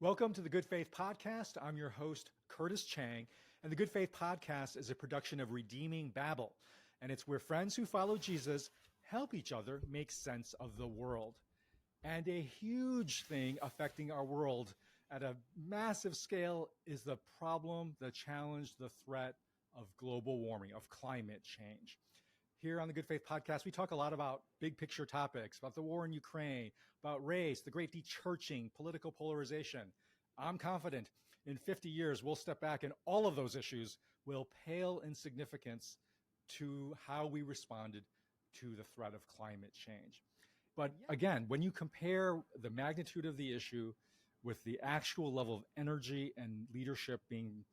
Welcome to the Good Faith Podcast. I'm your host, Curtis Chang, and the Good Faith Podcast is a production of Redeeming Babel, and it's where friends who follow Jesus help each other make sense of the world. And a huge thing affecting our world at a massive scale is the problem, the challenge, the threat of global warming, of climate change. Here on the Good Faith Podcast, we talk a lot about big picture topics, about the war in Ukraine, about race, the great dechurching, political polarization. I'm confident in 50 years, we'll step back and all of those issues will pale in significance to how we responded to the threat of climate change. But again, when you compare the magnitude of the issue with the actual level of energy and leadership being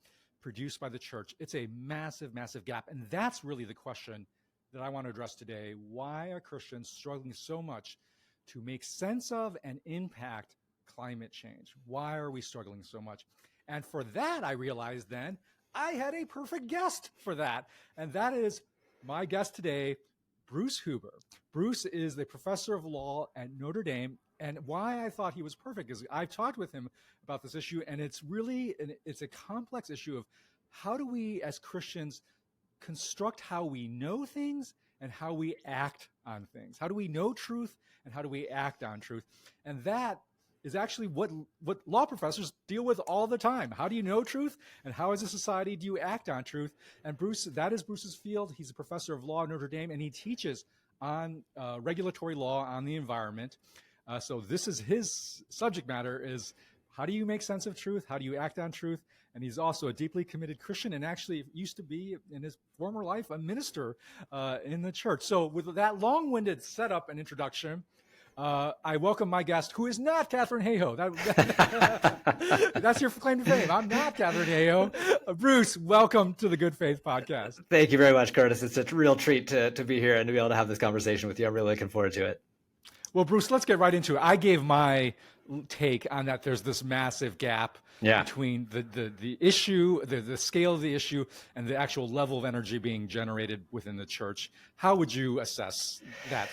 produced by the church, it's a massive, massive gap. And that's really the question that I want to address today. Why are Christians struggling so much to make sense of and impact climate change? Why are we struggling so much? And for that, I realized then I had a perfect guest for that. And that is my guest today, Bruce Huber. Bruce is the professor of law at Notre Dame. And why I thought he was perfect is I've talked with him about this issue, and it's a complex issue of how do we as Christians construct how we know things and how we act on things. How do we know truth and how do we act on truth? And that is actually what law professors deal with all the time. How do you know truth? And how as a society do you act on truth? And Bruce, that is Bruce's field. He's a professor of law at Notre Dame, and he teaches on regulatory law on the environment. So this is his subject matter is how do you make sense of truth? How do you act on truth? And he's also a deeply committed Christian and actually used to be, in his former life, a minister in the church. So with that long-winded setup and introduction, I welcome my guest, who is not Catherine Hayhoe. That's your claim to fame. I'm not Catherine Hayhoe. Bruce, welcome to the Good Faith Podcast. Thank you very much, Curtis. It's a real treat to be here and to be able to have this conversation with you. I'm really looking forward to it. Well, Bruce, let's get right into it. I gave my take on that. There's this massive gap between the issue, the scale of the issue, and the actual level of energy being generated within the church. How would you assess that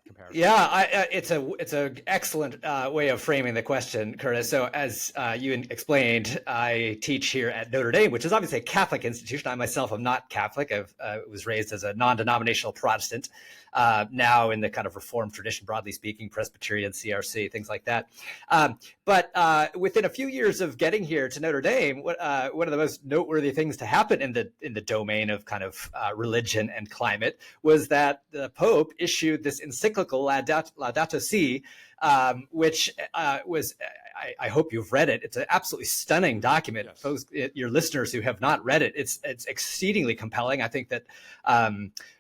comparison? Yeah, it's a excellent way of framing the question, Curtis. So as you explained, I teach here at Notre Dame, which is obviously a Catholic institution. I myself am not Catholic. I was raised as a non-denominational Protestant, now in the kind of Reformed tradition, broadly speaking, Presbyterian, CRC, things like that. But within a few years of getting here to Notre Dame, one of the most noteworthy things to happen in the domain of kind of religion and climate was that the Pope issued this encyclical Laudato Si, which was, I hope you've read it. It's an absolutely stunning document. Yes. Folks, your listeners who have not read it, it's exceedingly compelling. I think that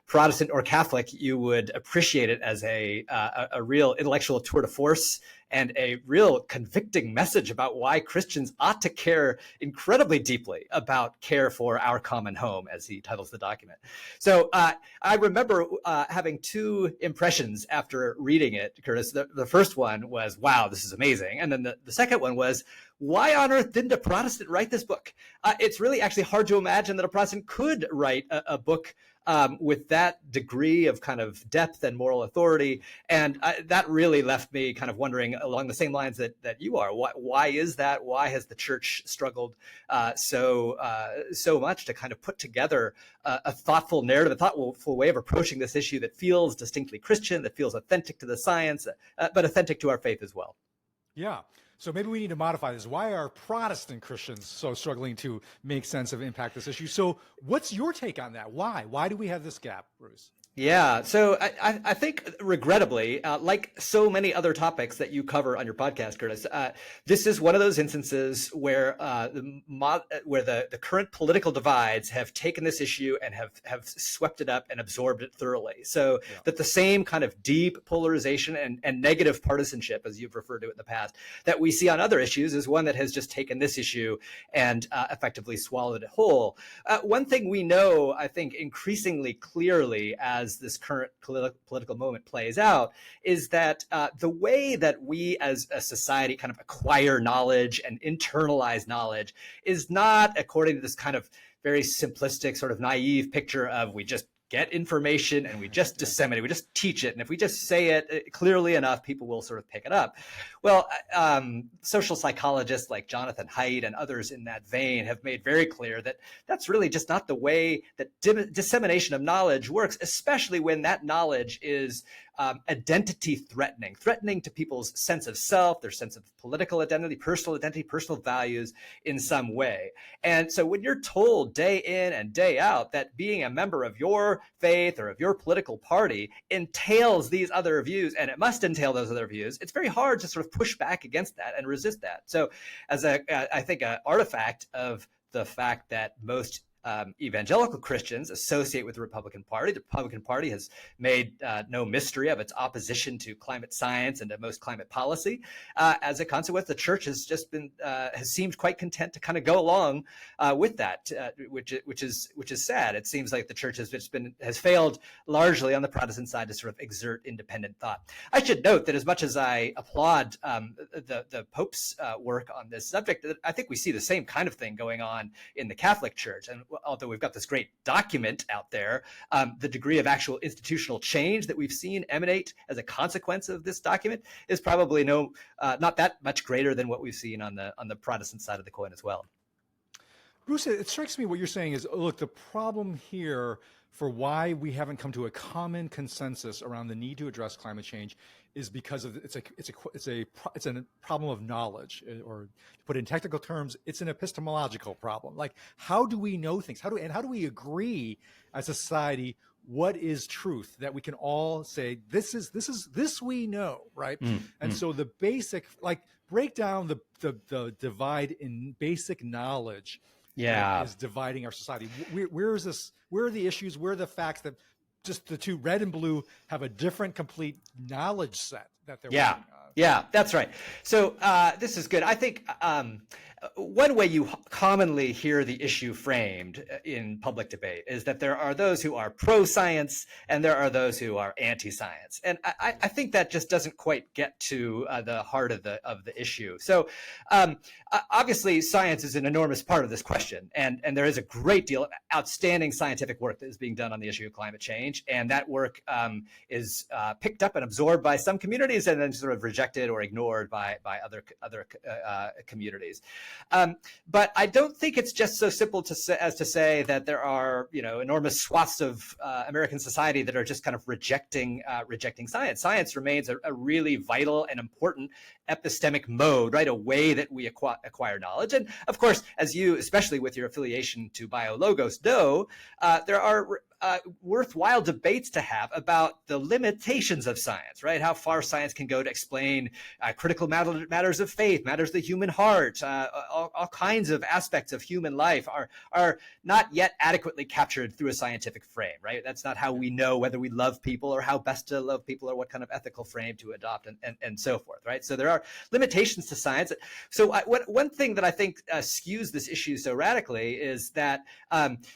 Protestant or Catholic, you would appreciate it as a real intellectual tour de force and a real convicting message about why Christians ought to care incredibly deeply about care for our common home, as he titles the document. So I remember having two impressions after reading it, Curtis. The first one was, wow, this is amazing. And then the second one was, why on earth didn't a Protestant write this book? It's really actually hard to imagine that a Protestant could write a book with that degree of kind of depth and moral authority. And that really left me kind of wondering along the same lines that you are. Why is that? Why has the church struggled so much to kind of put together a thoughtful narrative, a thoughtful way of approaching this issue that feels distinctly Christian, that feels authentic to the science, but authentic to our faith as well? Yeah. So maybe we need to modify this. Why are Protestant Christians so struggling to make sense of impact this issue? So what's your take on that? Why? Why do we have this gap, Bruce? Yeah, so I think regrettably, like so many other topics that you cover on your podcast, Curtis, this is one of those instances where the current political divides have taken this issue and have swept it up and absorbed it thoroughly. So that the same kind of deep polarization and negative partisanship, as you've referred to it in the past, that we see on other issues is one that has just taken this issue and effectively swallowed it whole. One thing we know, I think, increasingly clearly as this current political moment plays out is that the way that we as a society kind of acquire knowledge and internalize knowledge is not according to this kind of very simplistic, sort of naive picture of we just get information and we just disseminate, we just teach it. And if we just say it clearly enough, people will sort of pick it up. Well, social psychologists like Jonathan Haidt and others in that vein have made very clear that that's really just not the way that dissemination of knowledge works, especially when that knowledge is identity threatening to people's sense of self, their sense of political identity, personal values in some way. And so when you're told day in and day out that being a member of your faith or of your political party entails these other views, and it must entail those other views, it's very hard to sort of push back against that and resist that. So as I think an artifact of the fact that most evangelical Christians associate with the Republican Party. The Republican Party has made no mystery of its opposition to climate science and to most climate policy. As a consequence, the church has just been has seemed quite content to kind of go along with that, which is sad. It seems like the church has failed largely on the Protestant side to sort of exert independent thought. I should note that as much as I applaud the Pope's work on this subject, I think we see the same kind of thing going on in the Catholic Church. And although we've got this great document out there, the degree of actual institutional change that we've seen emanate as a consequence of this document is probably not that much greater than what we've seen on the Protestant side of the coin as well. Bruce, it strikes me what you're saying is, look, the problem here for why we haven't come to a common consensus around the need to address climate change is because of it's a problem of knowledge, or to put it in technical terms, it's an epistemological problem. Like, how do we know things? How do we agree as a society what is truth, that we can all say this we know, right? And so the basic, like, break down the divide in basic knowledge. Is dividing our society. Where is this? Where are the issues? Where are the facts that just the two, red and blue, have a different, complete knowledge set that they're working on? Yeah, that's right. So this is good. I think one way you commonly hear the issue framed in public debate is that there are those who are pro-science and there are those who are anti-science. And I think that just doesn't quite get to the heart of the issue. So obviously, science is an enormous part of this question. And there is a great deal of outstanding scientific work that is being done on the issue of climate change. And that work is picked up and absorbed by some communities and then sort of rejected or ignored by other communities. But I don't think it's just so simple as to say that there are, enormous swaths of American society that are just kind of rejecting science. Science remains a really vital and important epistemic mode, right? A way that we acquire knowledge. And of course, as you, especially with your affiliation to BioLogos, know, there are worthwhile debates to have about the limitations of science, right? How far science can go to explain critical matters of faith, matters of the human heart, all kinds of aspects of human life are not yet adequately captured through a scientific frame, right? That's not how we know whether we love people or how best to love people or what kind of ethical frame to adopt and so forth, right? So there are limitations to science. So one thing that I think skews this issue so radically is that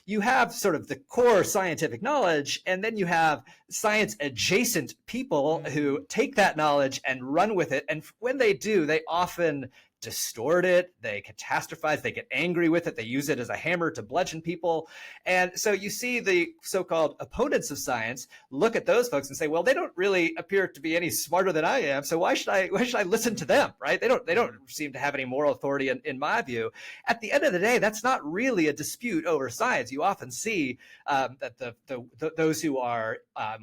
you have sort of the core scientific knowledge, and then you have science adjacent people who take that knowledge and run with it. And when they do, they often distort it, they catastrophize, they get angry with it, they use it as a hammer to bludgeon people. And so you see the so-called opponents of science look at those folks and say, well, they don't really appear to be any smarter than I am, so why should I listen to them, right? They don't seem to have any moral authority in my view. At the end of the day, that's not really a dispute over science. You often see that those who are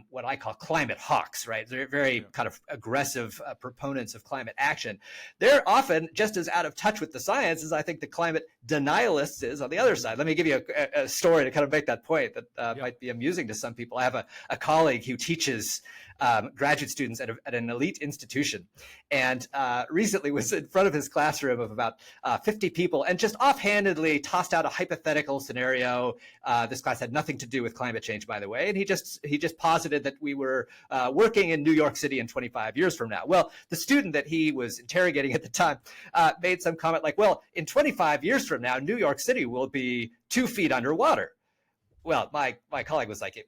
what I call climate hawks, right? They're very kind of aggressive proponents of climate action. They're often just as out of touch with the science as I think the climate denialists is on the other side. Let me give you a story to kind of make that point that might be amusing to some people. I have a colleague who teaches graduate students at an elite institution, and recently was in front of his classroom of about 50 people and just offhandedly tossed out a hypothetical scenario. This class had nothing to do with climate change, by the way, and he just posited that we were working in New York City in 25 years from now. Well, the student that he was interrogating at the time made some comment like, well, in 25 years from now, New York City will be 2 feet underwater. well, my colleague was like,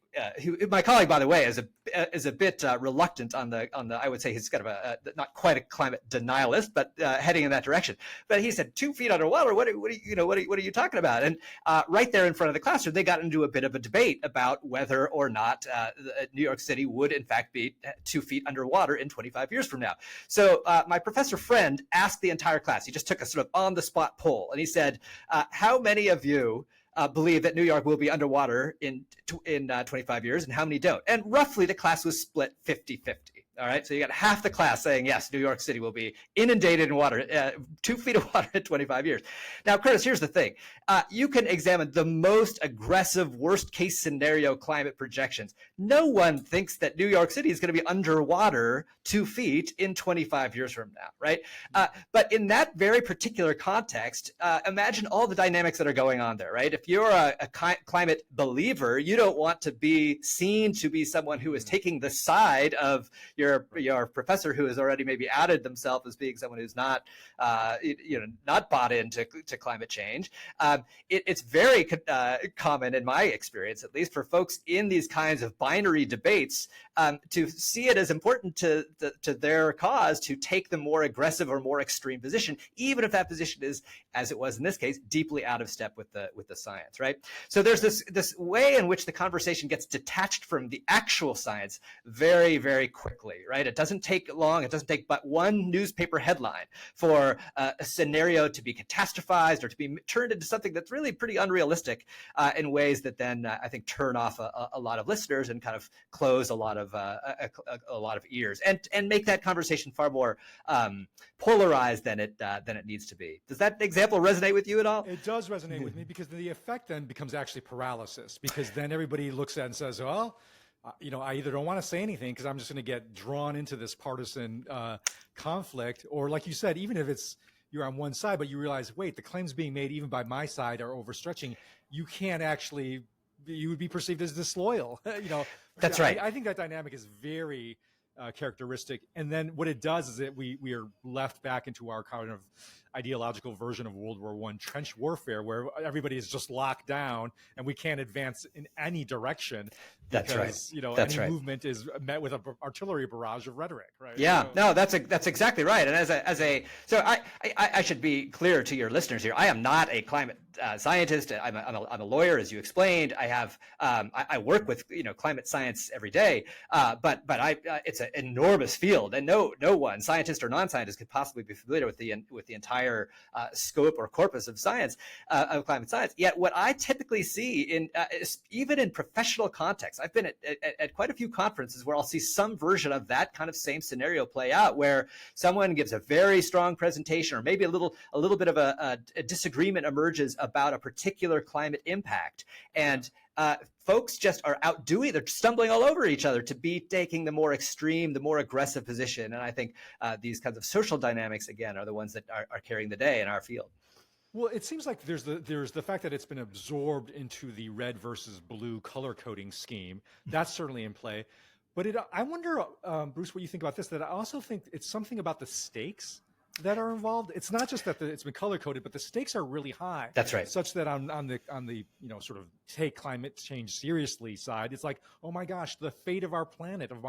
my colleague, by the way, is a bit reluctant on the I would say he's kind of a not quite a climate denialist, but heading in that direction. But he said 2 feet underwater. What are you talking about? And right there in front of the classroom, they got into a bit of a debate about whether or not New York City would in fact be 2 feet underwater in 25 years from now. So my professor friend asked the entire class. He just took a sort of on the spot poll, and he said, "How many of you believe that New York will be underwater in 25 years, and how many don't?" And roughly the class was split 50-50. All right, so you got half the class saying, yes, New York City will be inundated in water, 2 feet of water in 25 years. Now, Curtis, here's the thing. You can examine the most aggressive, worst case scenario climate projections. No one thinks that New York City is going to be underwater 2 feet in 25 years from now, right? But in that very particular context, imagine all the dynamics that are going on there, right? If you're a climate believer, you don't want to be seen to be someone who is taking the side of your professor who has already maybe outed themselves as being someone who's not not bought into climate change. It's very common, in my experience at least, for folks in these kinds of binary debates to see it as important to their cause to take the more aggressive or more extreme position, even if that position is, as it was in this case, deeply out of step with the science, right? So there's this way in which the conversation gets detached from the actual science very, very quickly, right? It doesn't take long. It doesn't take but one newspaper headline for a scenario to be catastrophized or to be turned into something that's really pretty unrealistic in ways that then I think turn off a lot of listeners and kind of close a lot of ears and make that conversation far more polarized than it needs to be. Does that example resonate with you at all? It does resonate with me, because the effect then becomes actually paralysis, because then everybody looks at it and says, well, I either don't want to say anything because I'm just going to get drawn into this partisan conflict, or like you said, even if you're on one side, but you realize, wait, the claims being made even by my side are overstretching. You can't actually, you would be perceived as disloyal. That's right. I think that dynamic is very characteristic. And then what it does is that we are left back into our kind of ideological version of World War I trench warfare, where everybody is just locked down and we can't advance in any direction. Because, That's any right. movement is met with an artillery barrage of rhetoric, right? Yeah, no, that's exactly right. And so I should be clear to your listeners here. I am not a climate scientist. I'm a lawyer, as you explained. I work with climate science every day. But it's an enormous field, and no one, scientist or non-scientist, could possibly be familiar with the entire scope or corpus of science of climate science. Yet, what I typically see even in professional context, I've been at quite a few conferences where I'll see some version of that kind of same scenario play out, where someone gives a very strong presentation, or maybe a little bit of a disagreement emerges about a particular climate impact, and folks just are they're stumbling all over each other to be taking the more extreme, the more aggressive position. And I think these kinds of social dynamics, again, are the ones that are carrying the day in our field. Well, it seems like there's the fact that it's been absorbed into the red versus blue color coding scheme. That's certainly in play. But I wonder, Bruce, what you think about this, that I also think it's something about the stakes that are involved. It's not just that it's been color coded, but the stakes are really high. That's right. Such that on the sort of take climate change seriously side, it's like, oh my gosh, the fate of our planet, of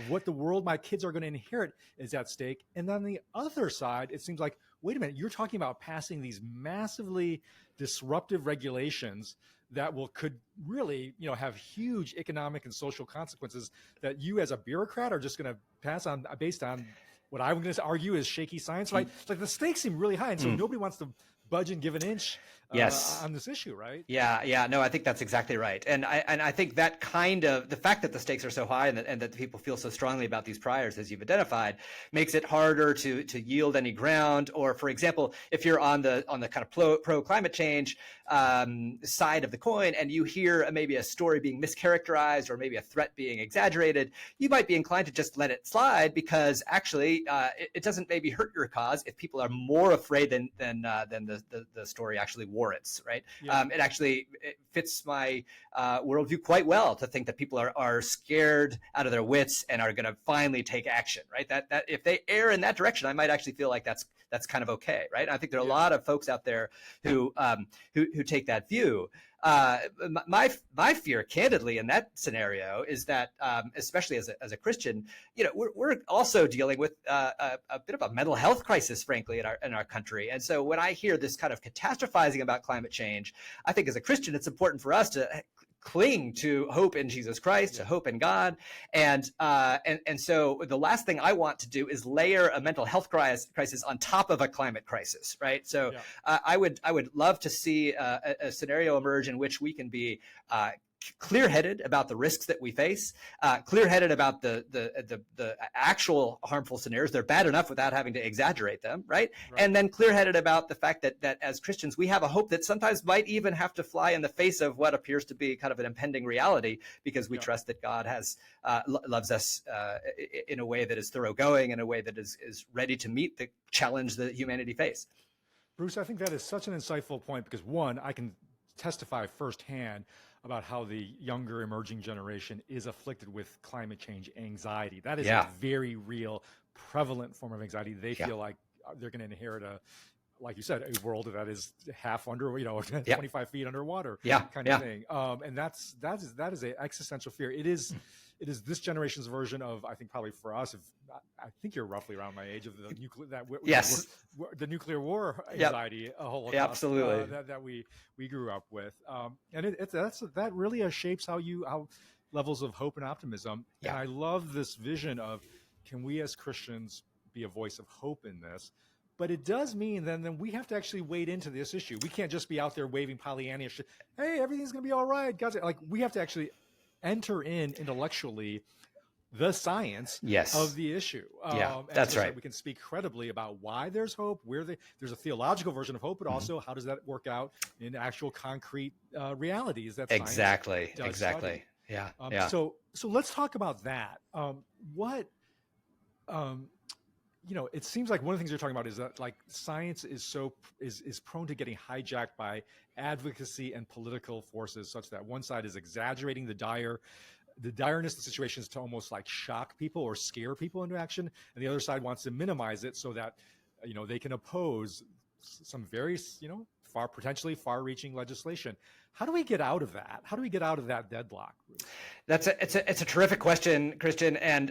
what the world my kids are going to inherit is at stake. And then on the other side, it seems like, wait a minute, you're talking about passing these massively disruptive regulations that could really, have huge economic and social consequences that you as a bureaucrat are just going to pass on based on what I'm going to argue is shaky science, right? Like the stakes seem really high, and so nobody wants to budge and give an inch on this issue, right? Yeah. No, I think that's exactly right. And I think that kind of the fact that the stakes are so high and that people feel so strongly about these priors, as you've identified, makes it harder to yield any ground. Or, for example, if you're on the kind of pro climate change side of the coin, and you hear maybe a story being mischaracterized or maybe a threat being exaggerated, you might be inclined to just let it slide, because actually it doesn't maybe hurt your cause if people are more afraid than the story actually warrants, right? Yeah. It fits my worldview quite well to think that people are scared out of their wits and are going to finally take action, right? That if they err in that direction, I might actually feel like that's kind of okay, right? I think there are a lot of folks out there who take that view. my fear, candidly, in that scenario is that, especially as a Christian, we're also dealing with a bit of a mental health crisis, frankly, in our country. And so when I hear this kind of catastrophizing about climate change, I think as a Christian, it's important for us to cling to hope in Jesus Christ, to hope in God. And so the last thing I want to do is layer a mental health crisis on top of a climate crisis, right? So I would love to see a scenario emerge in which we can be clear-headed about the risks that we face, clear-headed about the actual harmful scenarios. They're bad enough without having to exaggerate them, right? And then clear-headed about the fact that as Christians, we have a hope that sometimes might even have to fly in the face of what appears to be kind of an impending reality, because we trust that God loves us in a way that is thoroughgoing, in a way that is ready to meet the challenge that humanity face. Bruce, I think that is such an insightful point, because one, I can testify firsthand about how the younger emerging generation is afflicted with climate change anxiety. That is a very real, prevalent form of anxiety. They feel like they're going to inherit like you said, a world that is half under, 25 feet underwater kind of thing. And that is an existential fear. It is this generation's version of, I think probably for us, I think you're roughly around my age, of the nuclear, the nuclear war anxiety, Holocaust, absolutely, that we grew up with, and that really shapes how levels of hope and optimism. And I love this vision of, can we as Christians be a voice of hope in this? But it does mean then we have to actually wade into this issue. We can't just be out there waving Pollyannish, hey, everything's going to be all right. God's like, we have to actually enter in intellectually the science of the issue. That's right. We can speak credibly about why there's hope, there's a theological version of hope, but also how does that work out in actual concrete realities that exactly. Study. Yeah. So let's talk about that. It seems like one of the things you're talking about is that, like, science is prone to getting hijacked by advocacy and political forces, such that one side is exaggerating the direness of the situations to almost like shock people or scare people into action, and the other side wants to minimize it so that they can oppose some very potentially far-reaching legislation. How do we get out of that? How do we get out of that deadlock? It's a terrific question, Christian. And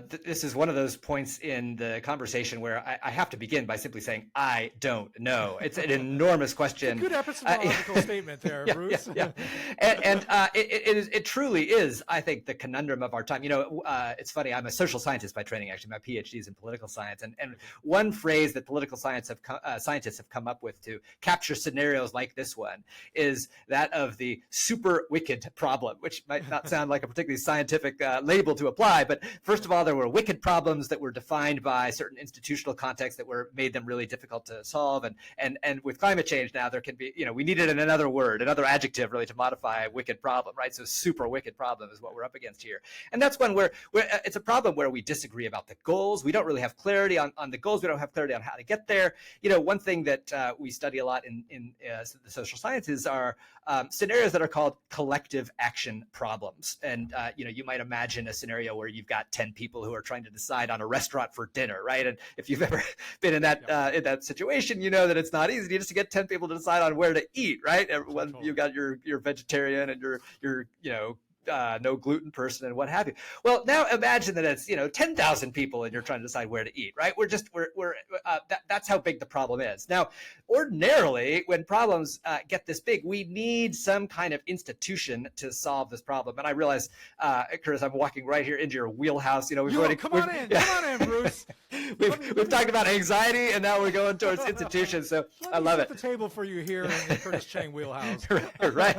this is one of those points in the conversation where I have to begin by simply saying, I don't know. It's an enormous question. It's a good epistemological statement there, Bruce. And it truly is, I think, the conundrum of our time. It's funny. I'm a social scientist by training. Actually, my PhD is in political science. And one phrase that political scientists have come up with to capture scenarios like this one is that of the super wicked problem, which might not sound like a particularly scientific label to apply. But first of all, there were wicked problems that were defined by certain institutional contexts that made them really difficult to solve. And with climate change now, there can be, we needed another word, another adjective really to modify a wicked problem, right? So super wicked problem is what we're up against here. And that's one where it's a problem where we disagree about the goals. We don't really have clarity on the goals. We don't have clarity on how to get there. One thing that we study a lot in the social sciences are scenarios that are called collective action problems. And, you might imagine a scenario where you've got 10 people who are trying to decide on a restaurant for dinner, right? And if you've ever been in that situation, you know that it's not easy just to get 10 people to decide on where to eat, right? Everyone, you've got your vegetarian and your no gluten person and what have you. Well, now imagine that it's 10,000 people and you're trying to decide where to eat, right? That's how big the problem is. Now, ordinarily, when problems get this big, we need some kind of institution to solve this problem. And I realize, Curtis, I'm walking right here into your wheelhouse. Come on in, Bruce. We've talked about anxiety, and now we're going towards institutions. So I love it. The table for you here in the Curtis Chang wheelhouse. Right.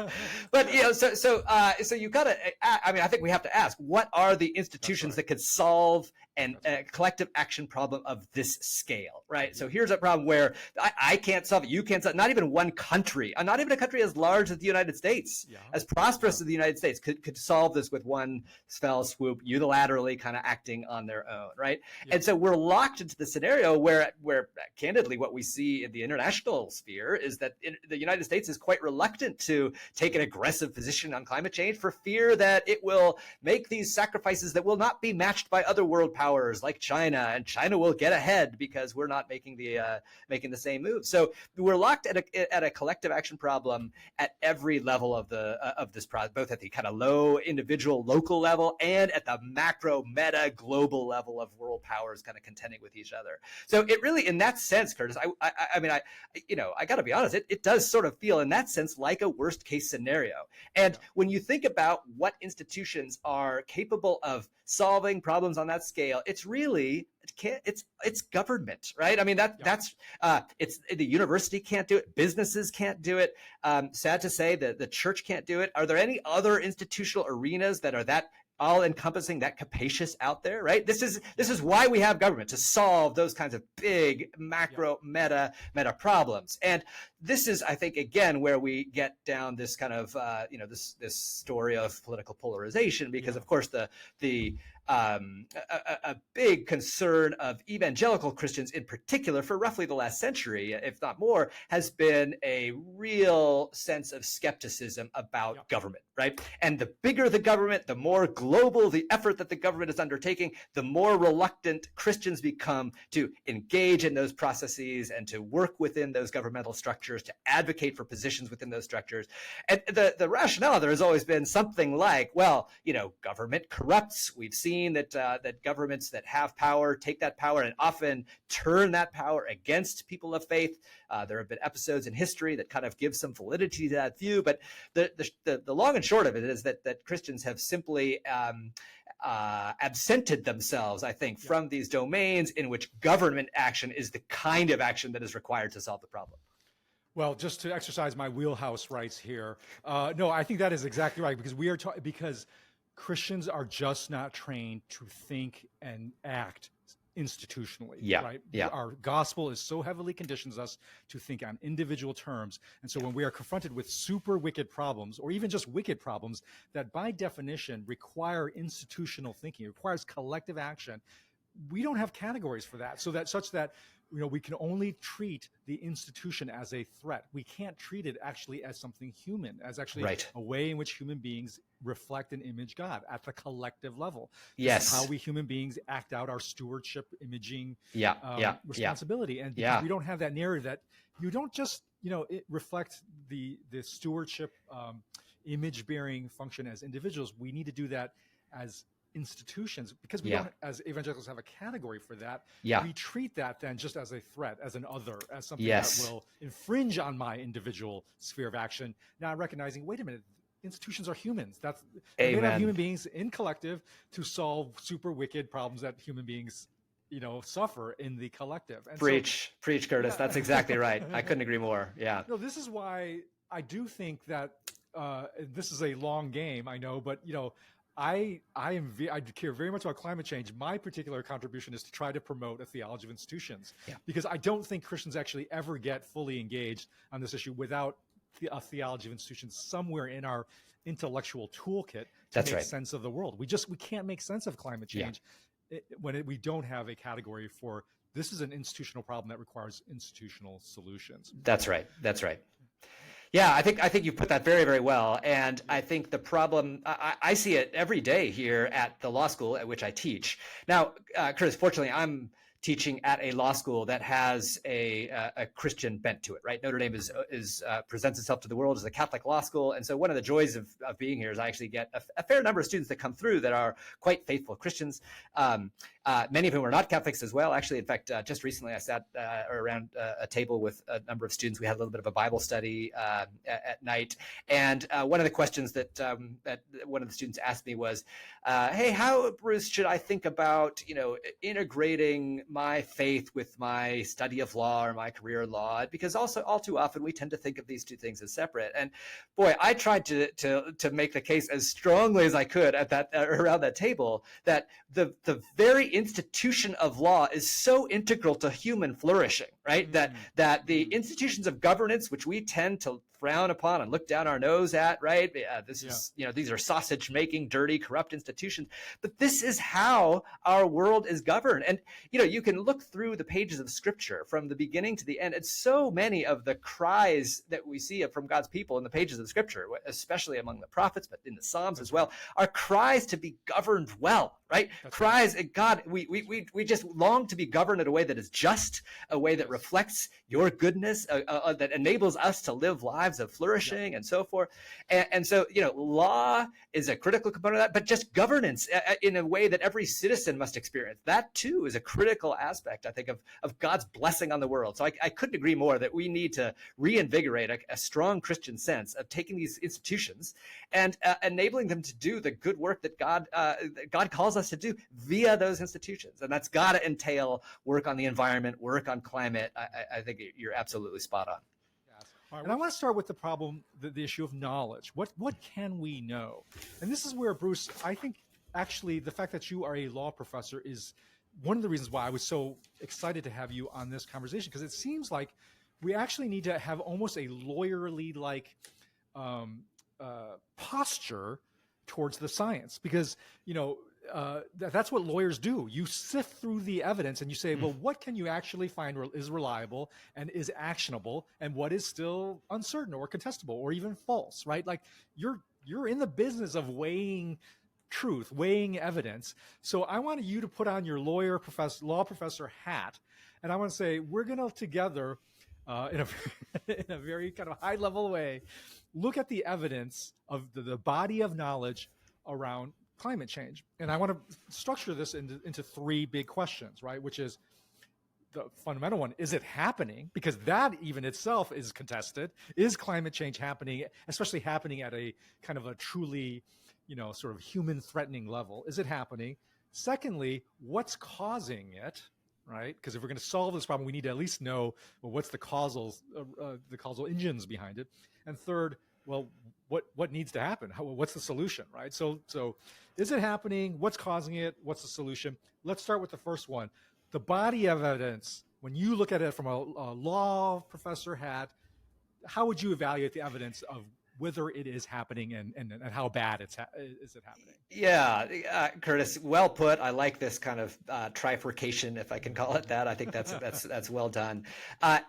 But so you got to. I think we have to ask, what are the institutions that could solve a collective action problem of this scale, right? So here's a problem where I can't solve it, you can't solve it, not even one country, not even a country as large as the United States, as prosperous as the United States could solve this with one fell swoop, unilaterally kind of acting on their own, right? And so we're locked into the scenario where candidly what we see in the international sphere is that the United States is quite reluctant to take an aggressive position on climate change for fear fear that it will make these sacrifices that will not be matched by other world powers like China, and China will get ahead because we're not making the same move. So we're locked at a collective action problem at every level of this project, both at the kind of low individual local level and at the macro meta global level of world powers kind of contending with each other. So it really, in that sense, Curtis, I mean, I got to be honest, it does sort of feel in that sense like a worst case scenario. And when you think about what institutions are capable of solving problems on that scale, it's really, it's government, right? I mean, it's the university can't do it. Businesses can't do it. Sad to say that the church can't do it. Are there any other institutional arenas that are that all-encompassing, that capacious out there, right? This is why we have government, to solve those kinds of big macro meta problems. And this is, I think, again, where we get down this kind of this story of political polarization, because of course a big concern of evangelical Christians in particular for roughly the last century, if not more, has been a real sense of skepticism about government, right? And the bigger the government, the more global the effort that the government is undertaking, the more reluctant Christians become to engage in those processes and to work within those governmental structures, to advocate for positions within those structures. And the rationale there has always been something like, well, government corrupts. We've seen that governments that have power take that power and often turn that power against people of faith. There have been episodes in history that kind of give some validity to that view, but the long and short of it is that Christians have simply absented themselves, I think, from these domains in which government action is the kind of action that is required to solve the problem. Well, just to exercise my wheelhouse rights here, no, I think that is exactly right, because because Christians are just not trained to think and act institutionally, right? Yeah. Our gospel is so heavily conditions us to think on individual terms. And so when we are confronted with super wicked problems, or even just wicked problems that by definition require institutional thinking, requires collective action, we don't have categories for that. Such that we can only treat the institution as a threat. We can't treat it actually as something human, as actually a way in which human beings reflect and image God at the collective level. This is how we human beings act out our stewardship, imaging responsibility. And because we don't have that narrative that you don't just, reflect the stewardship, image-bearing function as individuals. We need to do that as institutions, because we don't, as evangelicals, have a category for that. We treat that then just as a threat, as an other, as something that will infringe on my individual sphere of action, not recognizing, wait a minute, institutions are humans. They have human beings in collective to solve super wicked problems that human beings suffer in the collective. And preach, Curtis. That's exactly right. I couldn't agree more. Yeah. No, this is why I do think that this is a long game, I know, but I care very much about climate change. My particular contribution is to try to promote a theology of institutions, because I don't think Christians actually ever get fully engaged on this issue without a theology of institutions somewhere in our intellectual toolkit to make sense of the world. We can't make sense of climate change when we don't have a category for this is an institutional problem that requires institutional solutions. That's right. Yeah, I think you put that very, very well. And I think the problem, I see it every day here at the law school at which I teach. Now, Curtis, fortunately, I'm teaching at a law school that has a Christian bent to it, right? Notre Dame presents itself to the world as a Catholic law school. And so one of the joys of being here is I actually get a fair number of students that come through that are quite faithful Christians. Many of whom are not Catholics as well. Actually, in fact, just recently I sat around a table with a number of students. We had a little bit of a Bible study at night. And one of the questions that one of the students asked me was, hey, how, Bruce, should I think about, integrating my faith with my study of law or my career in law? Because also all too often we tend to think of these two things as separate. And boy, I tried to make the case as strongly as I could at around that table that the very institution of law is so integral to human flourishing, right? That the institutions of governance, which we tend to frown upon and look down our nose at, right? This is, these are sausage making, dirty, corrupt institutions. But this is how our world is governed. And, you can look through the pages of Scripture from the beginning to the end. And so many of the cries that we see from God's people in the pages of Scripture, especially among the prophets, but in the Psalms as well, are cries to be governed well, right? Cries at God. We just long to be governed in a way that is just, a way that reflects your goodness, that enables us to live lives of flourishing and so forth. And so, law is a critical component of that, but just governance in a way that every citizen must experience. That too is a critical aspect, I think, of God's blessing on the world. So I couldn't agree more that we need to reinvigorate a strong Christian sense of taking these institutions and enabling them to do the good work that God calls us to do via those institutions. And that's got to entail work on the environment, work on climate. I think you're absolutely spot on. Right, and I want to start with the problem, the issue of knowledge. What can we know? And this is where, Bruce, I think actually the fact that you are a law professor is one of the reasons why I was so excited to have you on this conversation, because it seems like we actually need to have almost a lawyerly-like posture towards the science, because, that's what lawyers do. You sift through the evidence and you say, well, what can you actually find is reliable and is actionable, and what is still uncertain or contestable or even false, right? Like you're in the business of weighing truth, weighing evidence. So I want you to put on your law professor hat, and I want to say we're going to together in a very kind of high level way look at the evidence of the body of knowledge around climate change. And I want to structure this into three big questions, right? Which is the fundamental one: is it happening? Because that even itself is contested. Is climate change happening, especially happening at a kind of a truly, sort of human threatening level? Is it happening? Secondly, what's causing it? Right? Because if we're going to solve this problem, we need to at least know, well, what's the causal engines behind it. And third, well, what needs to happen? What's the solution, right? So is it happening? What's causing it? What's the solution? Let's start with the first one. The body of evidence. When you look at it from a law professor hat, how would you evaluate the evidence of whether it is happening and how bad is it happening? Yeah, Curtis, well put. I like this kind of trifurcation, if I can call it that. I think that's well done.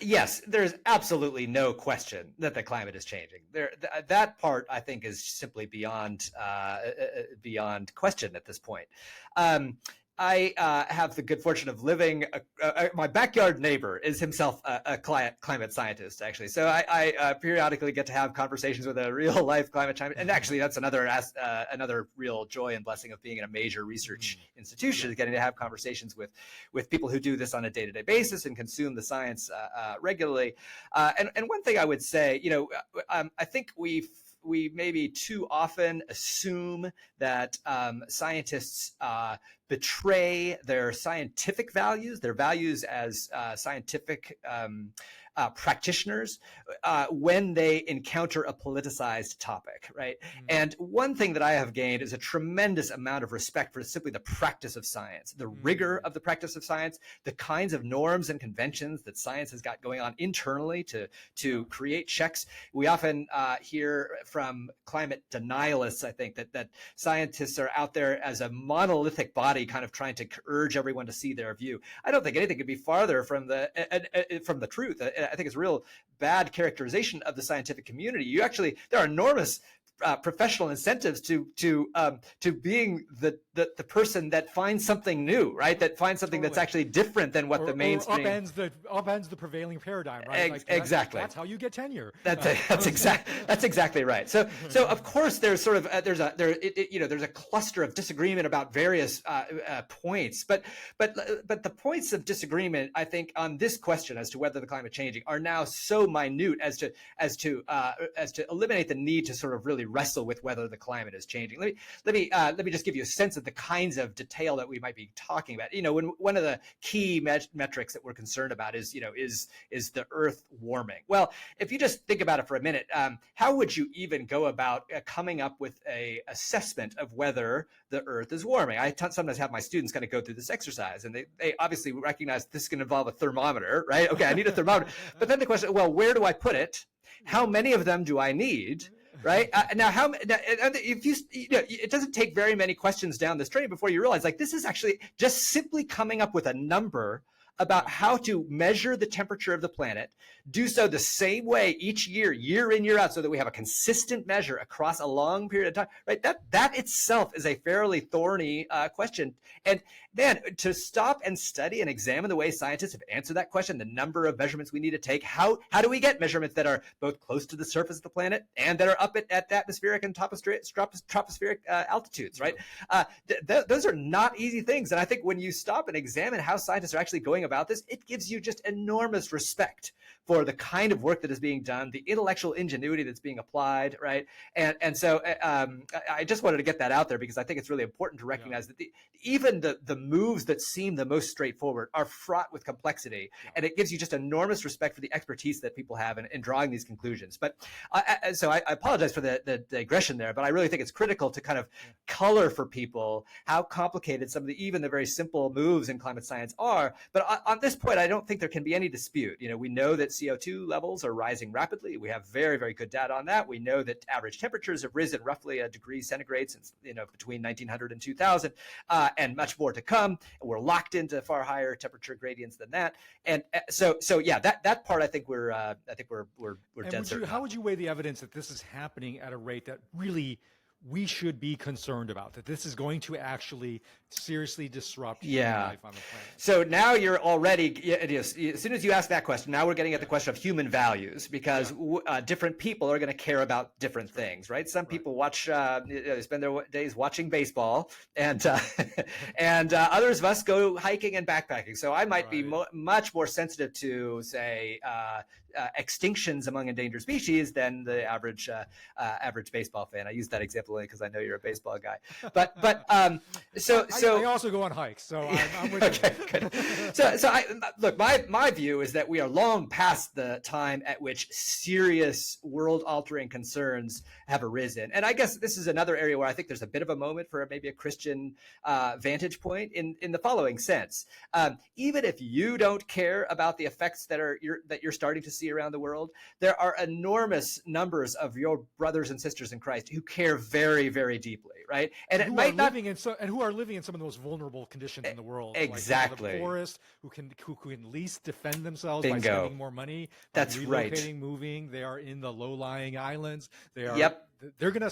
Yes, there's absolutely no question that the climate is changing. That part, I think, is simply beyond question at this point. I have the good fortune of living. My backyard neighbor is himself a climate scientist, actually. So I periodically get to have conversations with a real life climate scientist, and actually that's another real joy and blessing of being in a major research institution, is getting to have conversations with people who do this on a day-to-day basis and consume the science regularly. And one thing I would say, I think we maybe too often assume that scientists betray their scientific values, their values as scientific practitioners when they encounter a politicized topic, right? And one thing that I have gained is a tremendous amount of respect for simply the practice of science, the rigor of the practice of science, the kinds of norms and conventions that science has got going on internally to create checks. We often hear from climate denialists, I think, that scientists are out there as a monolithic body kind of trying to urge everyone to see their view. I don't think anything could be farther from the truth. I think it's a real bad characterization of the scientific community. There are enormous professional incentives to being the person that finds something new, right? That finds something that's actually different than what the mainstream upends the prevailing paradigm, right? Exactly. That's how you get tenure. That's exactly right. So of course there's sort of there's a cluster of disagreement about various points, but the points of disagreement, I think, on this question as to whether the climate changing are now so minute as to eliminate the need to sort of really wrestle with whether the climate is changing. Let me just give you a sense of the kinds of detail that we might be talking about. When one of the key metrics that we're concerned about is the Earth warming. Well, if you just think about it for a minute, how would you even go about coming up with a assessment of whether the Earth is warming? I sometimes have my students kind of go through this exercise, and they obviously recognize this can involve a thermometer, right? Okay, I need a thermometer. But then the question, well, where do I put it? How many of them do I need? Right now, if it doesn't take very many questions down this train before you realize, like, this is actually just simply coming up with a number about how to measure the temperature of the planet, do so the same way each year, year in, year out, so that we have a consistent measure across a long period of time, right? That itself is a fairly thorny question. And man, to stop and study and examine the way scientists have answered that question, the number of measurements we need to take, how do we get measurements that are both close to the surface of the planet and that are up at atmospheric and tropospheric altitudes, right? Those are not easy things. And I think when you stop and examine how scientists are actually going about this, it gives you just enormous respect for the kind of work that is being done, the intellectual ingenuity that's being applied, right? And so I just wanted to get that out there because I think it's really important to recognize that even the moves that seem the most straightforward are fraught with complexity, and it gives you just enormous respect for the expertise that people have in drawing these conclusions. But so I apologize for the digression there, but I really think it's critical to kind of color for people how complicated some of even the very simple moves in climate science are. But on this point, I don't think there can be any dispute. We know that CO2 levels are rising rapidly. We have very, very good data on that. We know that average temperatures have risen roughly a degree centigrade since between 1900 and 2000, and much more to come. We're locked into far higher temperature gradients than that. And so yeah, that part I think we're dead certain. How would you weigh the evidence that this is happening at a rate that really we should be concerned about, that this is going to actually seriously disrupt human life on the planet? So now you're already, as soon as you ask that question, now we're getting at the question of human values, because different people are going to care about different things, right? Some people watch, they spend their days watching baseball, and and others of us go hiking and backpacking. So I might be much more sensitive to, say, extinctions among endangered species than the average baseball fan. I use that example only because I know you're a baseball guy. But so I also go on hikes, so I'm with okay, good. So look, my view is that we are long past the time at which serious world-altering concerns have arisen, and I guess this is another area where I think there's a bit of a moment for maybe a Christian vantage point in the following sense. Even if you don't care about the effects that you're starting to see around the world, there are enormous numbers of your brothers and sisters in Christ who care very, very deeply, right? And it might not who are living in some of the most vulnerable conditions in the world. Exactly. Like the poorest, who can least defend themselves Bingo. by spending more money. That's relocating, right. Moving. They are in the low-lying islands. They are. Yep. They're gonna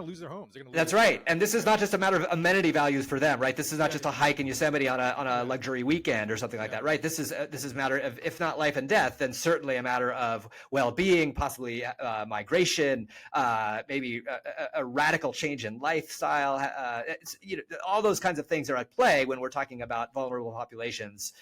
lose their homes. That's right. And this is not just a matter of amenity values for them, right? This is not just a hike in Yosemite on a luxury weekend or something like that, right? This is a matter of, if not life and death, then certainly a matter of well-being, possibly migration, maybe a radical change in lifestyle. All those kinds of things are at play when we're talking about vulnerable populations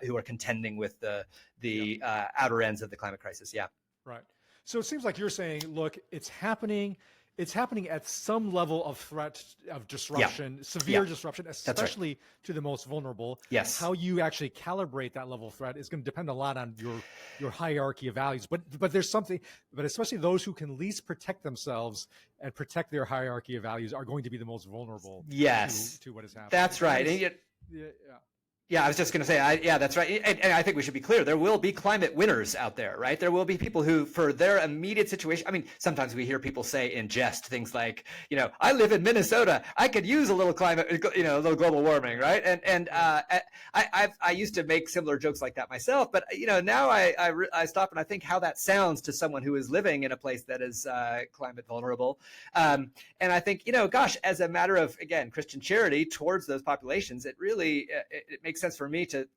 who are contending with the outer ends of the climate crisis. Yeah. Right. So it seems like you're saying, look, it's happening. It's happening at some level of threat, of disruption, severe disruption, especially to the most vulnerable. Yes. How you actually calibrate that level of threat is going to depend a lot on your hierarchy of values. But there's something, but especially those who can least protect themselves and protect their hierarchy of values are going to be the most vulnerable. Yes. To what is happening. That's right. And yet, yeah, I was just going to say, that's right. And I think we should be clear. There will be climate winners out there, right? There will be people who, for their immediate situation, I mean, sometimes we hear people say in jest things like, I live in Minnesota. I could use a little climate, a little global warming, right? And I used to make similar jokes like that myself, but, now I stop and I think how that sounds to someone who is living in a place that is climate vulnerable. And I think, gosh, as a matter of, again, Christian charity towards those populations, it really, it makes sense for me to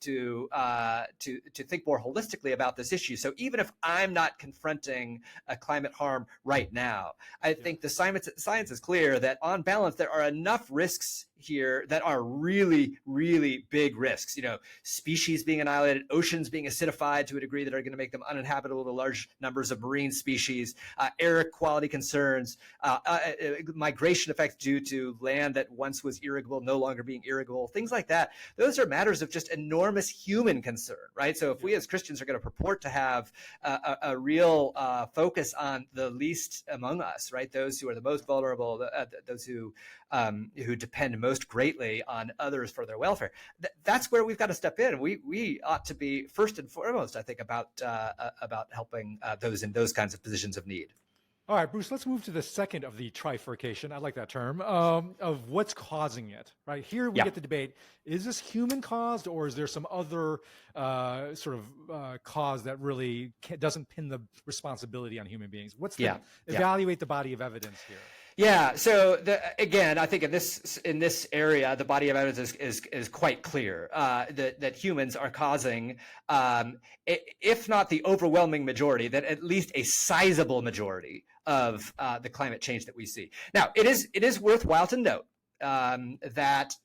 think more holistically about this issue. So even if I'm not confronting a climate harm right now, I think the science is clear that on balance there are enough risks here that are really, really big risks. Species being annihilated, oceans being acidified to a degree that are going to make them uninhabitable to large numbers of marine species, air quality concerns, migration effects due to land that once was irrigable no longer being irrigable, things like that. Those are matters of just enormous human concern, right? So if we as Christians are going to purport to have a real focus on the least among us, right? Those who are the most vulnerable, those who depend most most greatly on others for their welfare. That's where we've got to step in. We ought to be first and foremost, I think, about helping those in those kinds of positions of need. All right, Bruce, let's move to the second of the trifurcation. I like that term, of what's causing it, right? Here we get the debate, is this human caused, or is there some other cause that really doesn't pin the responsibility on human beings? What's evaluate the body of evidence here? Yeah. So again, I think in this area, the body of evidence is quite clear that humans are causing, if not the overwhelming majority, then at least a sizable majority of the climate change that we see. Now, it is worthwhile to note that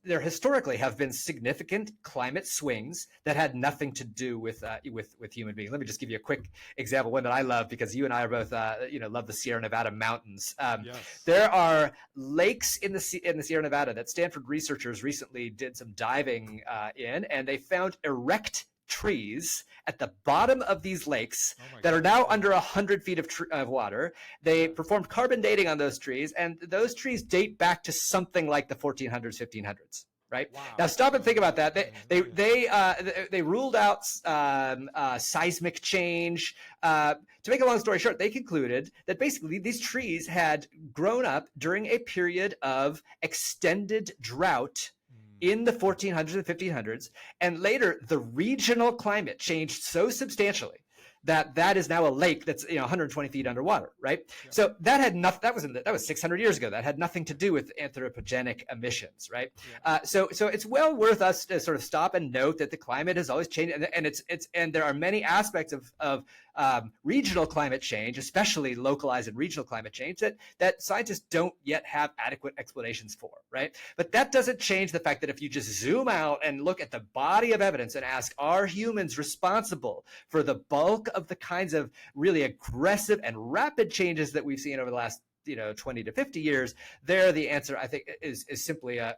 there historically have been significant climate swings that had nothing to do with human beings. Let me just give you a quick example, one that I love because you and I are both love the Sierra Nevada mountains. There are lakes in the Sierra Nevada that Stanford researchers recently did some diving in, and they found erect trees at the bottom of these lakes that are now under 100 feet of water. They performed carbon dating on those trees, and those trees date back to something like the 1400s, 1500s. Right? Wow. Now stop and think about that. They ruled out seismic change. To make a long story short, they concluded that basically these trees had grown up during a period of extended drought in the 1400s and 1500s, and later the regional climate changed so substantially that is now a lake that's 120 feet underwater, right? Yeah. So that had nothing. That was 600 years ago. That had nothing to do with anthropogenic emissions, right? Yeah. So it's well worth us to sort of stop and note that the climate has always changed, and there are many aspects of regional climate change, especially localized and regional climate change, that scientists don't yet have adequate explanations for, right? But that doesn't change the fact that if you just zoom out and look at the body of evidence and ask, are humans responsible for the bulk of the kinds of really aggressive and rapid changes that we've seen over the last 20 to 50 years, there the answer, I think, is simply a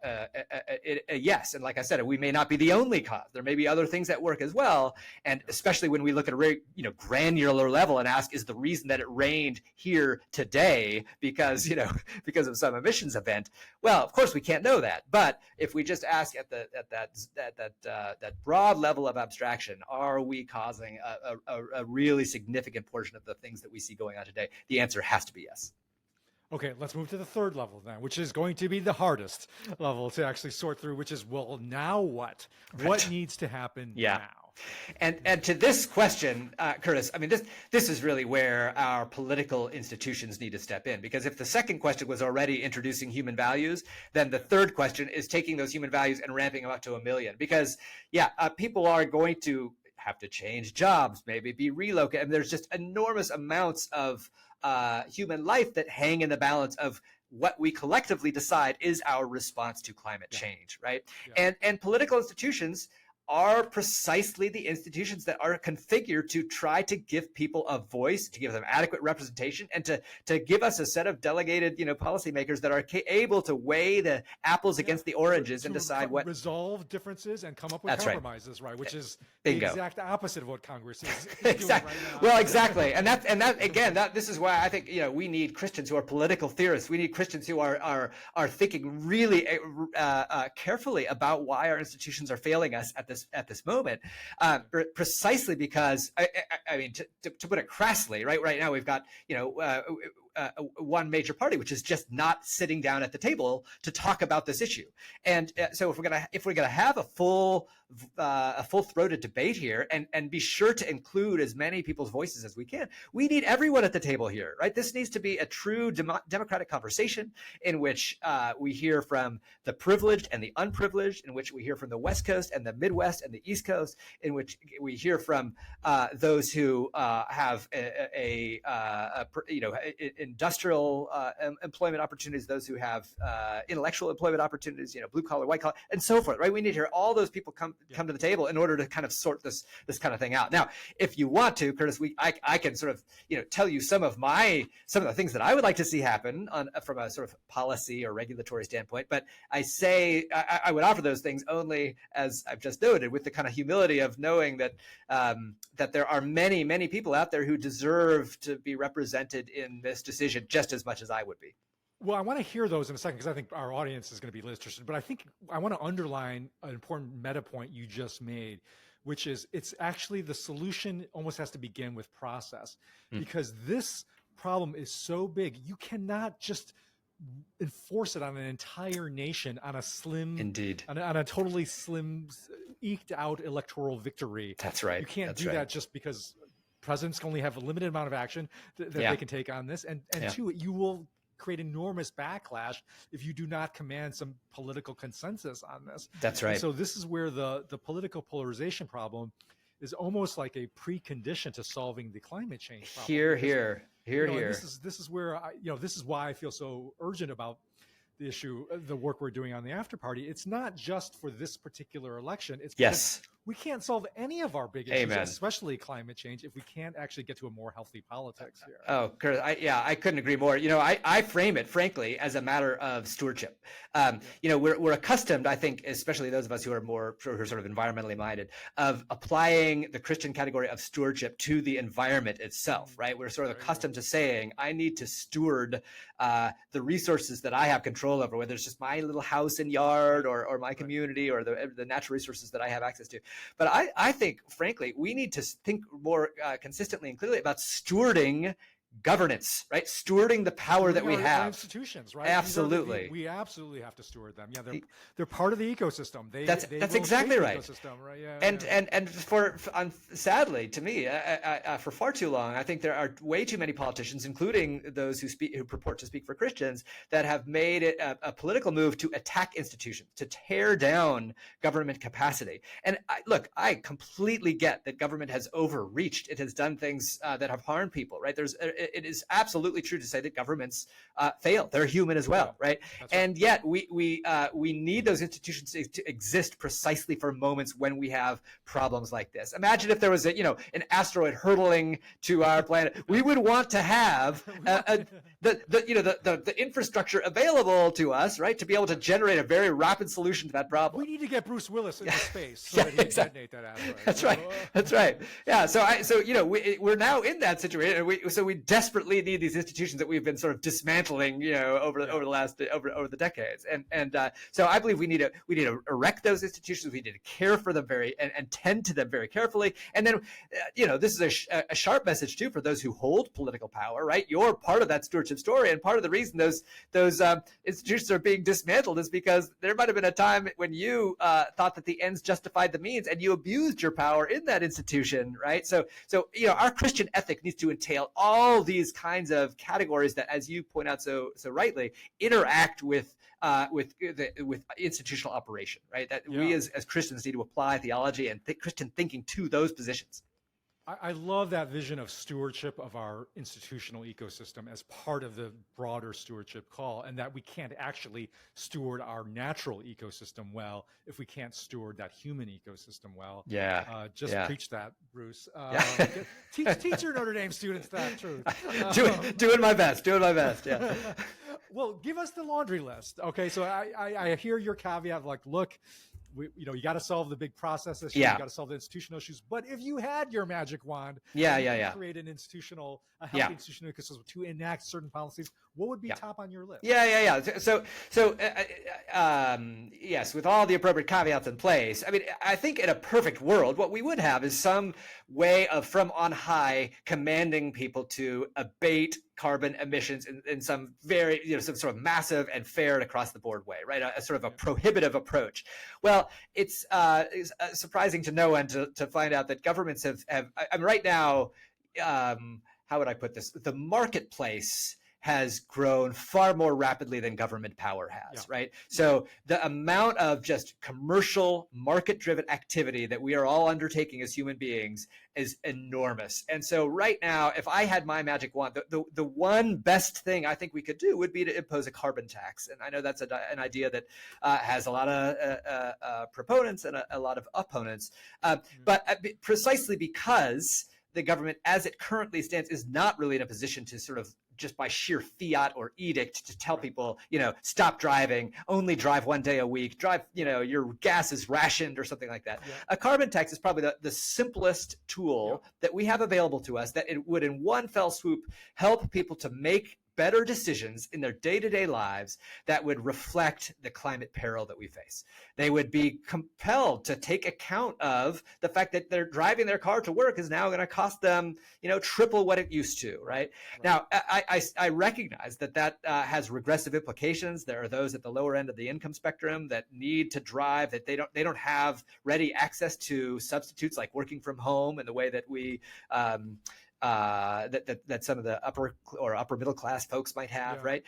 yes. And like I said, we may not be the only cause. There may be other things at work as well. And especially when we look at a very granular level and ask, is the reason that it rained here today because of some emissions event? Well, of course we can't know that. But if we just ask at that broad level of abstraction, are we causing a really significant portion of the things that we see going on today? The answer has to be yes. Okay, let's move to the third level then, which is going to be the hardest level to actually sort through, which is, well, now what? Right. What needs to happen now? And to this question, Curtis, I mean, this is really where our political institutions need to step in, because if the second question was already introducing human values, then the third question is taking those human values and ramping them up to 1 million. Because, people are going to have to change jobs, maybe be relocated, and there's just enormous amounts of human life that hang in the balance of what we collectively decide is our response to climate change, right? And political institutions are precisely the institutions that are configured to try to give people a voice, to give them adequate representation, and to give us a set of delegated, policymakers that are able to weigh the apples against the oranges and decide what resolve differences and come up with compromises, right? Which is Bingo. The exact opposite of what Congress is exactly. doing right now. Well, exactly, and that again, this is why I think we need Christians who are political theorists. We need Christians who are thinking really carefully about why our institutions are failing us at this moment, precisely because I mean, to put it crassly, right now we've got one major party which is just not sitting down at the table to talk about this issue. And so if we're gonna have a full-throated debate here and be sure to include as many people's voices as we can, we need everyone at the table here, right? This needs to be a true democratic conversation in which we hear from the privileged and the unprivileged, in which we hear from the West Coast and the Midwest and the East Coast, in which we hear from those who have industrial employment opportunities, those who have intellectual employment opportunities, blue collar, white collar, and so forth, right? We need to hear all those people come to the table in order to kind of sort this kind of thing out. Now, if you want to, Curtis, I can sort of tell you some of the things that I would like to see happen from a sort of policy or regulatory standpoint, but I would offer those things only, as I've just noted, with the kind of humility of knowing that that there are many people out there who deserve to be represented in this decision just as much as I would be. Well, I want to hear those in a second because I think our audience is going to be interested. But I think I want to underline an important meta point you just made, which is it's actually the solution almost has to begin with process, because this problem is so big. You cannot just enforce it on an entire nation on a slim, indeed, on a totally slim, eked out electoral victory. That's right. You can't do that just because presidents can only have a limited amount of action that they can take on this. And two, you will create enormous backlash if you do not command some political consensus on this. That's right. And so this is where the political polarization problem is almost like a precondition to solving the climate change problem. Here. This is where this is why I feel so urgent about the issue, the work we're doing on the after party. It's not just for this particular election. It's because we can't solve any of our big issues, especially climate change, if we can't actually get to a more healthy politics here. Oh, Curtis, I couldn't agree more. I frame it, frankly, as a matter of stewardship. We're accustomed, I think, especially those of us who are sort of environmentally minded, of applying the Christian category of stewardship to the environment itself, right? We're sort of accustomed to saying, I need to steward the resources that I have control over, whether it's just my little house and yard or my community or the natural resources that I have access to. But I think, frankly, we need to think more consistently and clearly about stewarding governance, right? Stewarding the power that we have. Institutions, right? Absolutely. We absolutely have to steward them. Yeah, they're part of the ecosystem. That's exactly right. Ecosystem, right? Yeah, and sadly, to me, for far too long, I think there are way too many politicians, including those who purport to speak for Christians, that have made it a political move to attack institutions, to tear down government capacity. And I completely get that government has overreached. It has done things that have harmed people, right? It is absolutely true to say that governments fail. They're human as well, right? And yet we need those institutions to exist precisely for moments when we have problems like this. Imagine if there was an asteroid hurtling to our planet. We would want to have the infrastructure available to us, right, to be able to generate a very rapid solution to that problem. We need to get Bruce Willis into space so that he can detonate that asteroid. That's right. Yeah. So we're now in that situation, and we desperately need these institutions that we've been sort of dismantling, over the decades. And so I believe we need to erect those institutions. We need to care for them and tend to them very carefully. And then, this is a sharp message too for those who hold political power, right? You're part of that stewardship story, and part of the reason those institutions are being dismantled is because there might have been a time when you thought that the ends justified the means, and you abused your power in that institution, right? So our Christian ethic needs to entail all these kinds of categories that, as you point out so rightly, interact with institutional operation, right? That we as Christians need to apply theology and Christian thinking to those positions. I love that vision of stewardship of our institutional ecosystem as part of the broader stewardship call, and that we can't actually steward our natural ecosystem well if we can't steward that human ecosystem well. Preach that, Bruce. Teach your Notre Dame students that truth. Doing my best. Yeah. Well, give us the laundry list. Okay, so I hear your caveat of look, you got to solve the big process issues. You got to solve the institutional issues. But if you had your magic wand, create an a healthy institutional ecosystem to enact certain policies, what would be top on your list? So yes, with all the appropriate caveats in place, I mean, I think in a perfect world, what we would have is some way of from on high commanding people to abate carbon emissions in some very, some sort of massive and fair and across the board way, right? A sort of a prohibitive approach. Well, it's surprising to no one to find out that governments have right now, how would I put this? The marketplace has grown far more rapidly than government power has, right? So the amount of just commercial market-driven activity that we are all undertaking as human beings is enormous. And so right now, if I had my magic wand, the one best thing I think we could do would be to impose a carbon tax. And I know that's an idea that has a lot of proponents and a lot of opponents, but precisely because the government, as it currently stands, is not really in a position to sort of just by sheer fiat or edict to tell people, stop driving, only drive one day a week, drive, your gas is rationed or something like that. A carbon tax is probably the simplest tool that we have available to us that it would in one fell swoop help people to make better decisions in their day-to-day lives that would reflect the climate peril that we face. They would be compelled to take account of the fact that they're driving their car to work is now going to cost them, triple what it used to, right? Now, I recognize that has regressive implications. There are those at the lower end of the income spectrum that need to drive, that they don't have ready access to substitutes like working from home in the way that we that some of the upper middle class folks might have, right?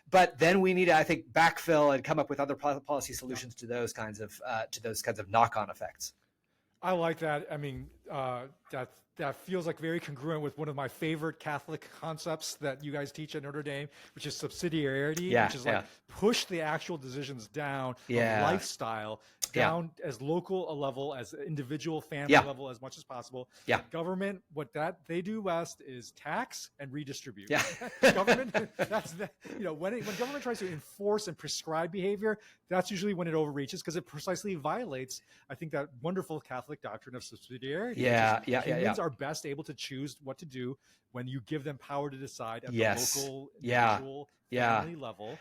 But then we need to, I think, backfill and come up with other policy solutions to those kinds of knock-on effects. I like that. I mean, that feels like very congruent with one of my favorite Catholic concepts that you guys teach at Notre Dame, which is subsidiarity, which is like push the actual decisions down of lifestyle down as local a level, as individual family level as much as possible. Government, what they do best is tax and redistribute. Government, when government tries to enforce and prescribe behavior, that's usually when it overreaches, because it precisely violates, I think, that wonderful Catholic doctrine of subsidiarity. Humans are best able to choose what to do when you give them power to decide at the local, individual, family level.